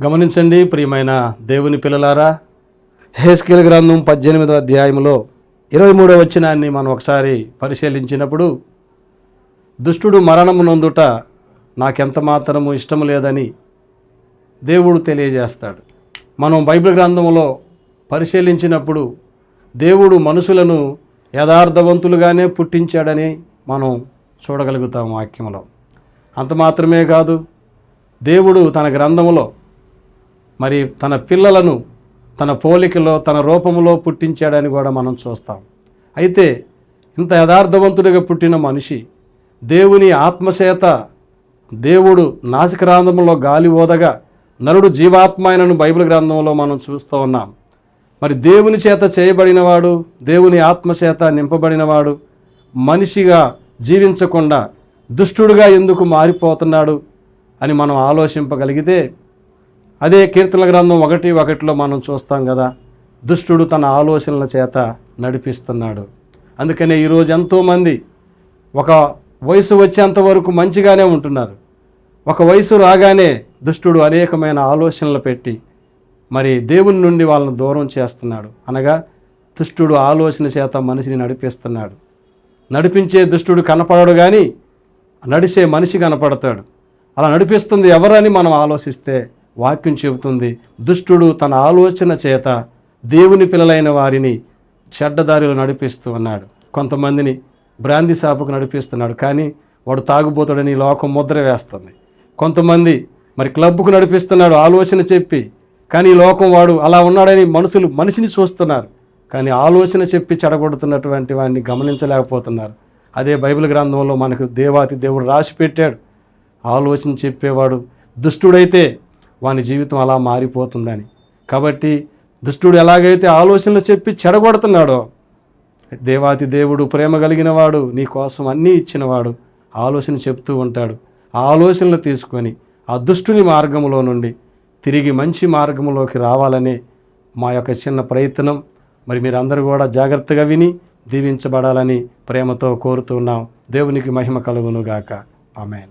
గమనించండి ప్రియమైన దేవుని పిల్లలారా, యెహెజ్కేలు గ్రంథం 18వ అధ్యాయంలో 23వ వచనాన్ని మనం ఒకసారి పరిశీలించినప్పుడు, దుష్టుడు మరణము నొందుట నాకెంత మాత్రము ఇష్టం లేదని దేవుడు తెలియజేస్తాడు. మనం బైబిల్ గ్రంథంలో పరిశీలించినప్పుడు దేవుడు మనుషులను యథార్థవంతులుగానే పుట్టించాడని మనం చూడగలుగుతాం వాక్యంలో. అంత మాత్రమే కాదు, దేవుడు తన గ్రంథములో మరి తన పిల్లలను తన పోలికలో తన రూపంలో పుట్టించాడని కూడా మనం చూస్తాం. అయితే ఇంత యథార్థవంతుడిగా పుట్టిన మనిషి దేవుని ఆత్మచేత దేవుడు నాసికారంధ్రములో గాలి ఓదగా నరుడు జీవాత్మ అయినను బైబిల్ గ్రంథంలో మనం చూస్తూ ఉన్నాం. మరి దేవుని చేత చేయబడినవాడు, దేవుని ఆత్మచేత నింపబడినవాడు మనిషిగా జీవించకుండా దుష్టుడుగా ఎందుకు మారిపోతున్నాడు అని మనం ఆలోచింపగలిగితే, అదే కీర్తనల గ్రంథం 1:1 మనం చూస్తాం కదా, దుష్టుడు తన ఆలోచనల చేత నడిపిస్తున్నాడు. అందుకనే ఈరోజు ఎంతోమంది ఒక వయసు వచ్చేంత వరకు మంచిగానే ఉంటున్నారు. ఒక వయసు రాగానే దుష్టుడు అనేకమైన ఆలోచనలు పెట్టి మరి దేవుని నుండి వాళ్ళని దూరం చేస్తున్నాడు. అనగా దుష్టుడు ఆలోచన చేత మనిషిని నడిపిస్తున్నాడు. నడిపించే దుష్టుడు కనపడడు కానీ నడిచే మనిషి కనపడతాడు. అలా నడిపిస్తుంది ఎవరని మనం ఆలోచిస్తే వాక్యం చెబుతుంది, దుష్టుడు తన ఆలోచన చేత దేవుని పిల్లలైన వారిని చెడ్డదారిలో నడిపిస్తూ ఉన్నాడు. కొంతమందిని బ్రాందీ షాపుకు నడిపిస్తున్నాడు, కానీ వాడు తాగుబోతాడని లోకం ముద్ర వేస్తుంది. కొంతమంది మరి క్లబ్కు నడిపిస్తున్నాడు ఆలోచన చెప్పి, కానీ ఈ లోకం వాడు అలా ఉన్నాడని మనిషిని చూస్తున్నారు, కానీ ఆలోచన చెప్పి చెడగొడుతున్నటువంటి వాడిని గమనించలేకపోతున్నారు. అదే బైబిల్ గ్రంథంలో మనకు దేవాతి దేవుడు రాసి పెట్టాడు, ఆలోచన చెప్పేవాడు దుష్టుడైతే వాని జీవితం అలా మారిపోతుందని. కాబట్టి దుష్టుడు ఎలాగైతే ఆలోచనలు చెప్పి చెడగొడుతున్నాడో, దేవాతి దేవుడు ప్రేమ కలిగిన వాడు, నీ కోసం అన్నీ ఇచ్చినవాడు ఆలోచన చెప్తూ ఉంటాడు. ఆ ఆలోచనలు తీసుకొని ఆ దుష్టుని మార్గంలో నుండి తిరిగి మంచి మార్గంలోకి రావాలనే మా యొక్క చిన్న ప్రయత్నం. మరి మీరందరూ కూడా జాగ్రత్తగా విని దీవించబడాలని ప్రేమతో కోరుతున్నాం. దేవునికి మహిమ కలుగునుగాక. ఆమేన్.